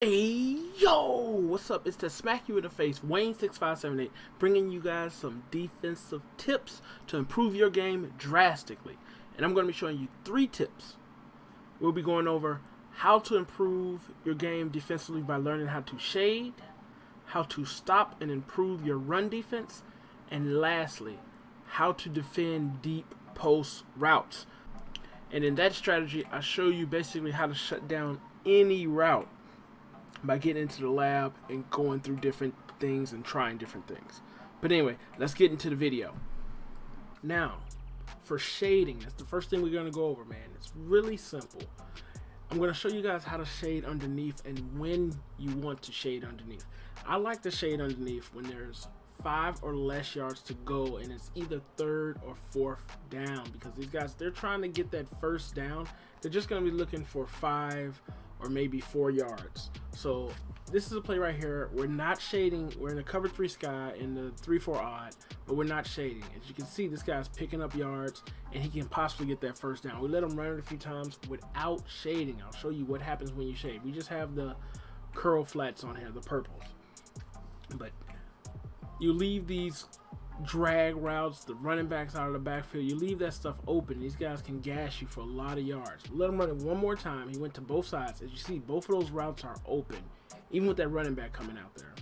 Hey yo, what's up? It's the Smack You in the Face Wayne6578, bringing you guys some defensive tips to improve your game drastically. And I'm going to be showing you 3 tips. We'll be going over how to improve your game defensively by learning how to shade, how to stop and improve your run defense, and lastly, how to defend deep post routes. And in that strategy, I show you basically how to shut down any route by getting into the lab and going through different things and trying different things. But anyway, let's get into the video. Now, for shading, that's the first thing we're going to go over, man. It's really simple. I'm going to show you guys how to shade underneath and when you want to shade underneath. I like to shade underneath when there's 5 or less yards to go and it's either 3rd or 4th down, because these guys, they're trying to get that first down. They're just going to be looking for 5 or maybe 4 yards. So this is a play right here. We're not shading. We're in a cover 3 sky in the 3-4 odd, but we're not shading. As you can see, this guy's picking up yards and he can possibly get that first down. We let him run it a few times without shading. I'll show you what happens when you shade. We just have the curl flats on here, the purples. But you leave these drag routes, the running backs out of the backfield, you leave that stuff open. These guys can gash you for a lot of yards. Let him run it one more time. He went to both sides. As you see, both of those routes are open, even with that running back coming out there.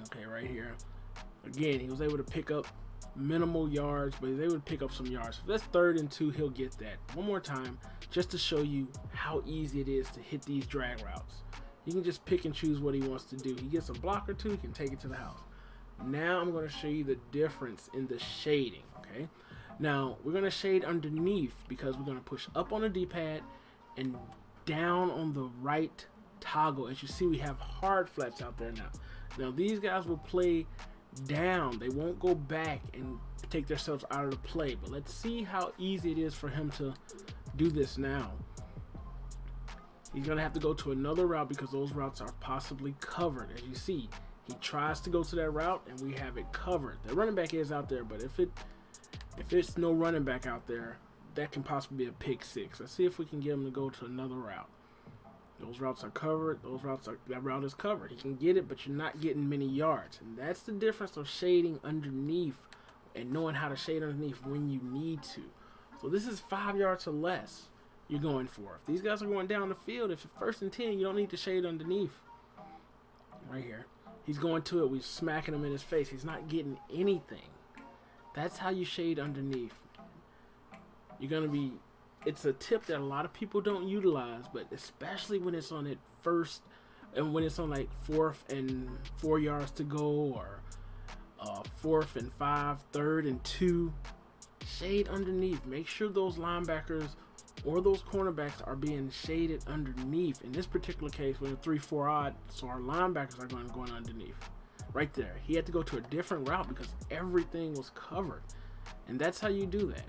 Okay, right here. Again, he was able to pick up minimal yards, but he was able to pick up some yards. If that's 3rd and 2, he'll get that. One more time, just to show you how easy it is to hit these drag routes. He can just pick and choose what he wants to do. He gets a block or 2, he can take it to the house. Now I'm going to show you the difference in the shading, okay? Now, we're going to shade underneath because we're going to push up on the D-pad and down on the right toggle. As you see, we have hard flats out there now. Now, these guys will play down. They won't go back and take themselves out of the play. But let's see how easy it is for him to do this now. He's going to have to go to another route because those routes are possibly covered. As you see, he tries to go to that route, and we have it covered. The running back is out there, but if it's no running back out there, that can possibly be a pick 6. Let's see if we can get him to go to another route. Those routes are covered. That route is covered. He can get it, but you're not getting many yards. And that's the difference of shading underneath and knowing how to shade underneath when you need to. So this is 5 yards or less you're going for. If these guys are going down the field, if it's 1st and 10, you don't need to shade underneath. Right here. He's going to it. We're smacking him in his face. He's not getting anything. That's how you shade underneath. You're going to be... It's a tip that a lot of people don't utilize, but especially when it's on it first and when it's on like 4th and 4 yards to go, or 4th and 5, 3rd and 2. Shade underneath. Make sure those linebackers or those cornerbacks are being shaded underneath. In this particular case, with a 3-4 odd, so our linebackers are going underneath. Right there. He had to go to a different route because everything was covered. And that's how you do that.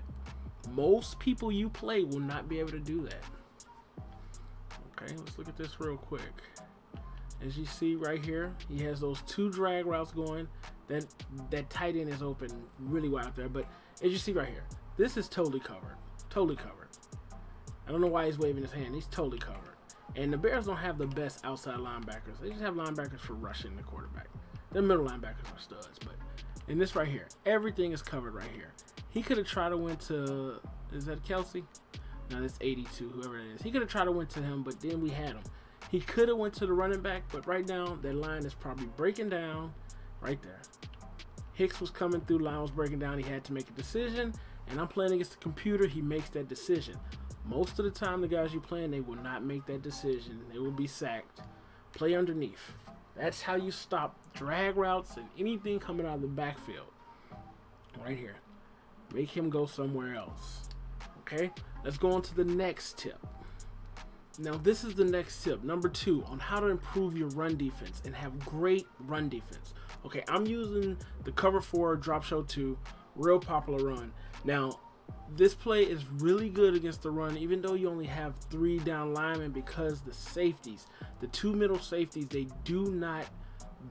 Most people you play will not be able to do that. Okay, let's look at this real quick. As you see right here, he has those 2 drag routes going. That tight end is open really wide out there. But as you see right here, this is totally covered. Totally covered. I don't know why he's waving his hand. He's totally covered. And the Bears don't have the best outside linebackers. They just have linebackers for rushing the quarterback. Their middle linebackers are studs. But in this right here, everything is covered right here. He could have tried to win to... Is that Kelsey? No, that's 82, whoever it is. He could have tried to win to him, but then we had him. He could have went to the running back, but right now, that line is probably breaking down right there. Hicks was coming through, line was breaking down. He had to make a decision, and I'm playing against the computer. He makes that decision. Most of the time, the guys you're playing, they will not make that decision. They will be sacked. Play underneath. That's how you stop drag routes and anything coming out of the backfield. Right here. Make him go somewhere else. Okay? Let's go on to the next tip. Now, this is the next tip, number 2, on how to improve your run defense and have great run defense. Okay, I'm using the cover 4 drop show 2, real popular run. Now, this play is really good against the run, even though you only have 3 down linemen, because the safeties, the 2 middle safeties, they do not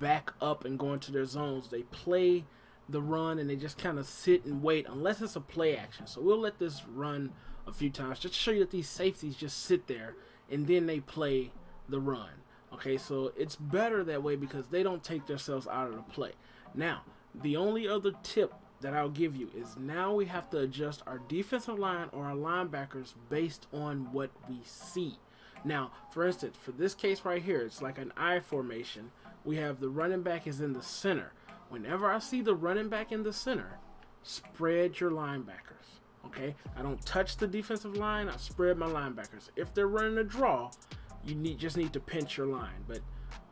back up and go into their zones. They play the run and they just kind of sit and wait unless it's a play action. So we'll let this run a few times just to show you that these safeties just sit there and then they play the run. Okay, so it's better that way because they don't take themselves out of the play. Now, the only other tip that I'll give you is now we have to adjust our defensive line or our linebackers based on what we see. Now, for instance, for this case right here, it's like an I formation. We have the running back is in the center. Whenever I see the running back in the center, spread your linebackers. Okay, I don't touch the defensive line. I spread my linebackers. If they're running a draw, you just need to pinch your line. But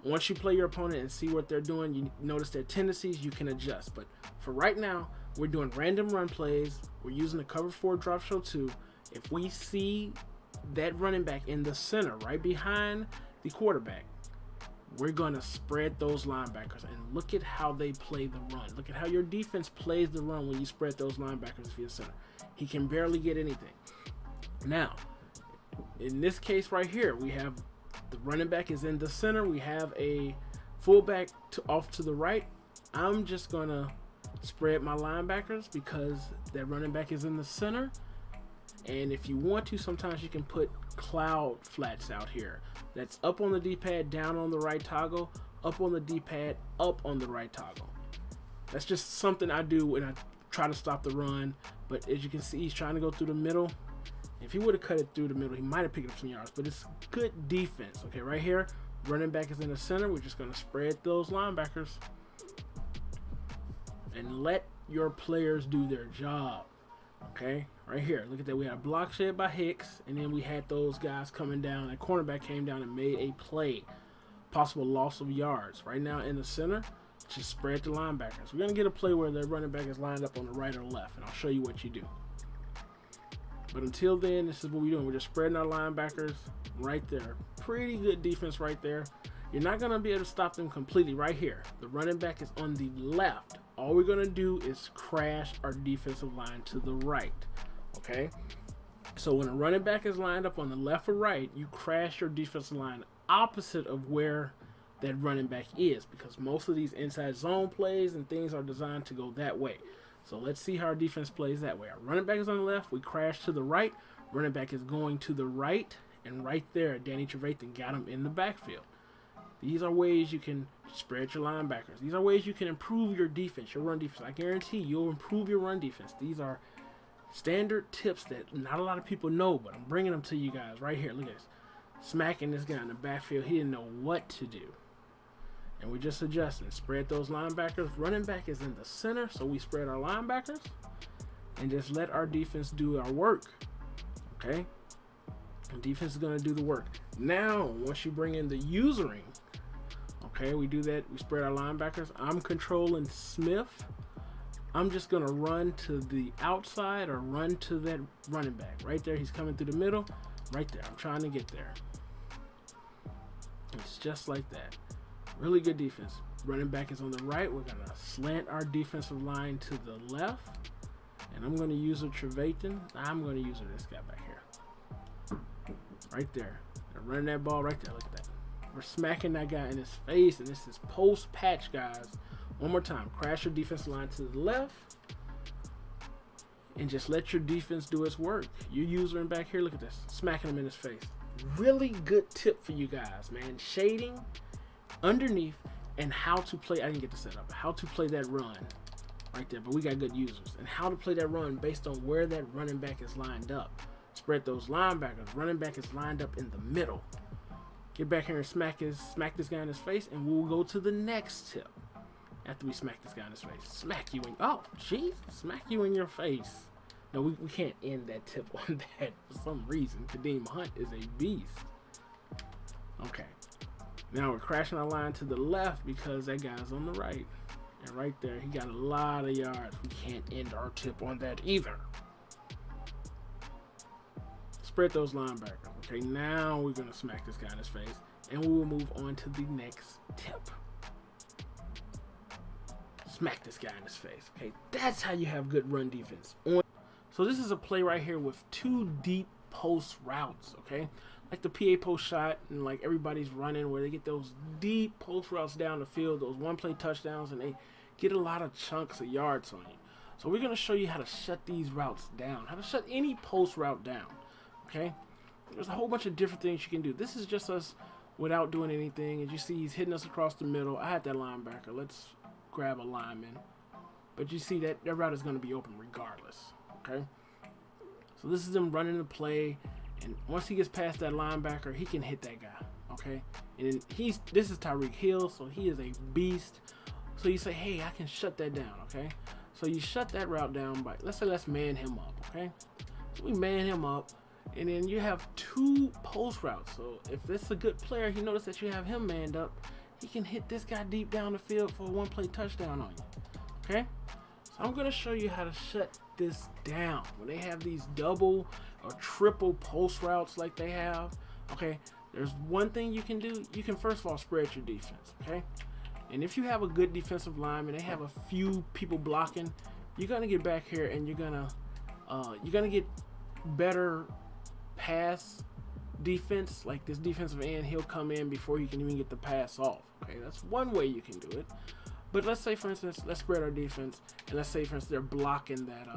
once you play your opponent and see what they're doing, you notice their tendencies, you can adjust. But for right now, we're doing random run plays. We're using the cover 4 drop show 2. If we see that running back in the center, right behind the quarterback, we're going to spread those linebackers. And look at how they play the run. Look at how your defense plays the run when you spread those linebackers via center. He can barely get anything. Now, in this case right here, we have the running back is in the center. We have a fullback off to the right. I'm just going to spread my linebackers because that running back is in the center. And if you want to, sometimes you can put cloud flats out here. That's up on the D-pad, down on the right toggle, up on the D-pad, up on the right toggle. That's just something I do when I try to stop the run. But as you can see, he's trying to go through the middle. If he would have cut it through the middle, he might have picked up some yards, but it's good defense. Okay, right here, running back is in the center. We're just going to spread those linebackers and let your players do their job. Okay, right here, look at that. We had a block shed by Hicks, and then we had those guys coming down. That cornerback came down and made a play. Possible loss of yards. Right now in the center, just spread the linebackers. We're going to get a play where the running back is lined up on the right or left, and I'll show you what you do. But until then, this is what we're doing. We're just spreading our linebackers right there. Pretty good defense right there. You're not going to be able to stop them completely right here. The running back is on the left. All we're going to do is crash our defensive line to the right. Okay? So when a running back is lined up on the left or right, you crash your defensive line opposite of where that running back is, because most of these inside zone plays and things are designed to go that way. So let's see how our defense plays that way. Our running back is on the left. We crash to the right. Running back is going to the right. And right there, Danny Trevathan got him in the backfield. These are ways you can spread your linebackers. These are ways you can improve your defense, your run defense. I guarantee you'll improve your run defense. These are standard tips that not a lot of people know, but I'm bringing them to you guys right here. Look at this. Smacking this guy in the backfield. He didn't know what to do. And we're just adjusting. Spread those linebackers. Running back is in the center, so we spread our linebackers and just let our defense do our work. Okay? And defense is going to do the work. Now, once you bring in the usering, okay, we do that. We spread our linebackers. I'm controlling Smith. I'm just going to run to the outside or run to that running back. Right there, he's coming through the middle. Right there. I'm trying to get there. It's just like that. Really good defense. Running back is on the right. We're going to slant our defensive line to the left. And I'm going to use a Trevathan. I'm going to use this guy back here. Right there. They're running that ball right there. Look at that. We're smacking that guy in his face. And this is post-patch, guys. One more time. Crash your defensive line to the left. And just let your defense do its work. Your user in back here. Look at this. Smacking him in his face. Really good tip for you guys, man. Shading underneath and how to play. I didn't get to set up how to play that run right there, but we got good users, and how to play that run based on where that running back is lined up. Spread those linebackers. Running back is lined up in the middle. Get back here and smack this guy in his face, and we'll go to the next tip after we smack this guy in his face. Smack you in, oh jeez, smack you in your face. No, we can't end that tip on that for some reason. Kadeem Hunt is a beast. Okay. Now we're crashing our line to the left because that guy's on the right. And right there, he got a lot of yards. We can't end our tip on that either. Spread those linebackers. Okay, now we're going to smack this guy in his face. And we will move on to the next tip. Smack this guy in his face. Okay, that's how you have good run defense. So this is a play right here with two deep post routes, okay? Like the PA post shot, and like everybody's running where they get those deep post routes down the field, those one-play touchdowns, and they get a lot of chunks of yards on you. So we're going to show you how to shut these routes down, how to shut any post route down, okay? There's a whole bunch of different things you can do. This is just us without doing anything. As you see, he's hitting us across the middle. I had that linebacker. Let's grab a lineman. But you see that route is going to be open regardless. Okay? So this is him running the play. And once he gets past that linebacker, he can hit that guy. Okay? And this is Tyreek Hill, so he is a beast. So you say, hey, I can shut that down. Okay? So you shut that route down by, let's man him up. Okay? So we man him up. And then you have 2 post routes. So if this is a good player, he notices that you have him manned up, he can hit this guy deep down the field for a 1-play touchdown on you. Okay? So I'm going to show you how to shut this down. When they have these double or triple post routes like they have, okay, there's one thing you can do. You can first of all spread your defense, okay? And if you have a good defensive line and they have a few people blocking, you're going to get back here and you're going to get better pass defense. Like this defensive end, he'll come in before you can even get the pass off. Okay, that's one way you can do it. But let's say, for instance, let's spread our defense, and let's say, for instance, they're blocking that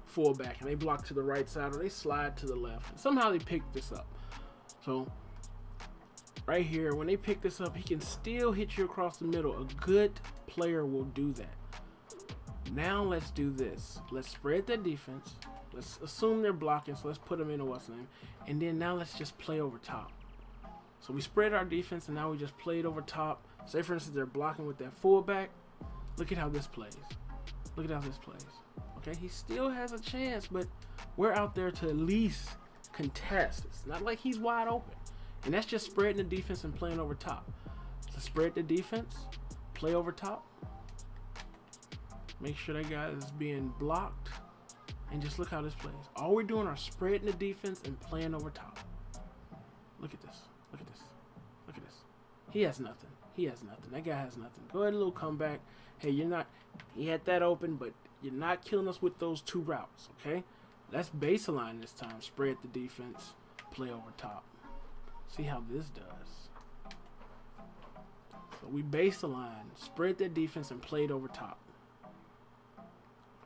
fullback, and they block to the right side, or they slide to the left, and somehow they pick this up. So right here, when they pick this up, he can still hit you across the middle. A good player will do that. Now let's do this. Let's spread that defense. Let's assume they're blocking, so let's put them in a what's name. And then now let's just play over top. So we spread our defense, and now we just played over top. Say, for instance, they're blocking with that fullback. Look at how this plays. Look at how this plays. Okay, he still has a chance, but we're out there to at least contest. It's not like he's wide open. And that's just spreading the defense and playing over top. So spread the defense, play over top. Make sure that guy is being blocked. And just look how this plays. All we're doing are spreading the defense and playing over top. Look at this. Look at this. Look at this. He has nothing. He has nothing. That guy has nothing. Go ahead, a little comeback. Hey, you're not. He had that open, but you're not killing us with those 2 routes, okay? Let's baseline this time. Spread the defense. Play over top. See how this does. So we baseline, spread that defense, and played over top.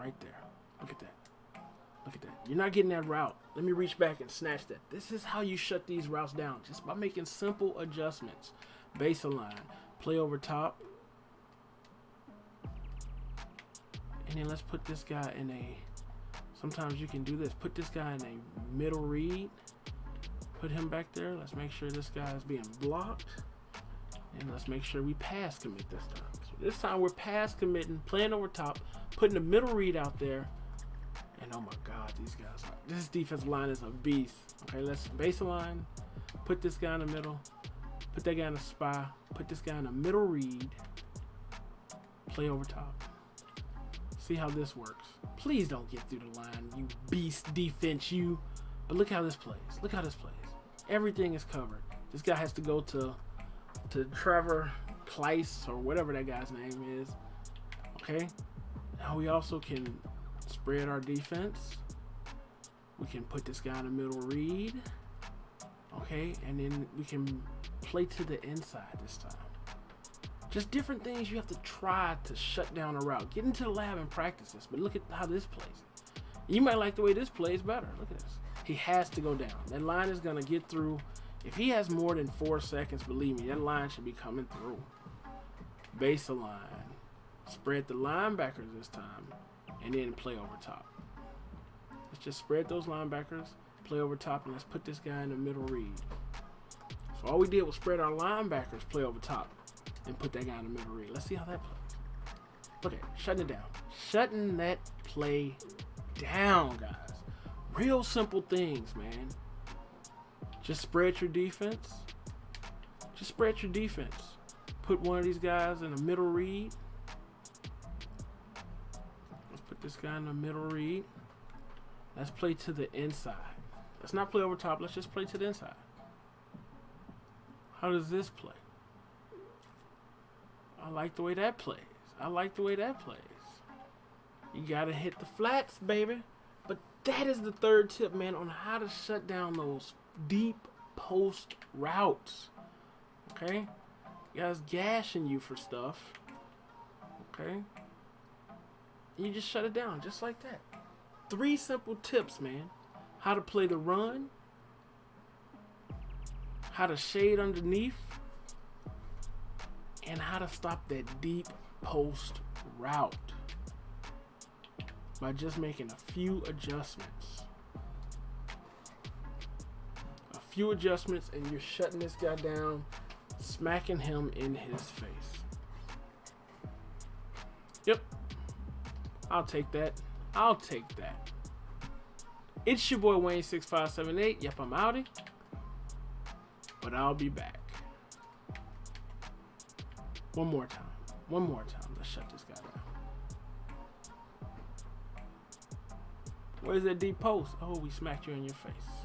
Right there. Look at that. Look at that. You're not getting that route. Let me reach back and snatch that. This is how you shut these routes down, just by making simple adjustments. Baseline, play over top. And then let's put this guy in a, sometimes you can do this. Put this guy in a middle read. Put him back there. Let's make sure this guy is being blocked. And let's make sure we pass commit this time. So this time we're pass committing, playing over top, putting the middle read out there. And oh my God, these guys this defensive line is a beast. Okay, let's baseline, put this guy in the middle, put that guy in a spy, put this guy in a middle read, play over top. See how this works. Please don't get through the line, you beast defense, you. But look how this plays. Look how this plays. Everything is covered. This guy has to go to Trevor Kleiss or whatever that guy's name is. Okay. Now we also can spread our defense. We can put this guy in the middle read. Okay, and then we can play to the inside this time. Just different things you have to try to shut down a route. Get into the lab and practice this, but look at how this plays. You might like the way this plays better. Look at this. He has to go down. That line is going to get through. If he has more than 4 seconds, believe me, that line should be coming through. Baseline. Spread the linebackers this time. And then play over top. Let's just spread those linebackers, play over top, and let's put this guy in the middle read. So all we did was spread our linebackers, play over top, and put that guy in the middle read. Let's see how that plays. Okay, shutting it down. Shutting that play down, guys. Real simple things, man. Just spread your defense. Just spread your defense. Put one of these guys in the middle read. This guy in the middle read. Let's play to the inside. Let's not play over top. Let's just play to the inside. How does this play? I like the way that plays. I like the way that plays. You gotta hit the flats, baby. But that is the 3rd tip, man, on how to shut down those deep post routes. Okay? You guys gashing you for stuff. Okay? You just shut it down just like that. 3 simple tips, man. How to play the run, how to shade underneath, and how to stop that deep post route by just making a few adjustments. A few adjustments and you're shutting this guy down, smacking him in his face. Yep. I'll take that. I'll take that. It's your boy Wayne6578. Yep, I'm outie. But I'll be back. One more time. One more time. Let's shut this guy down. Where's that deep post? Oh, we smacked you in your face.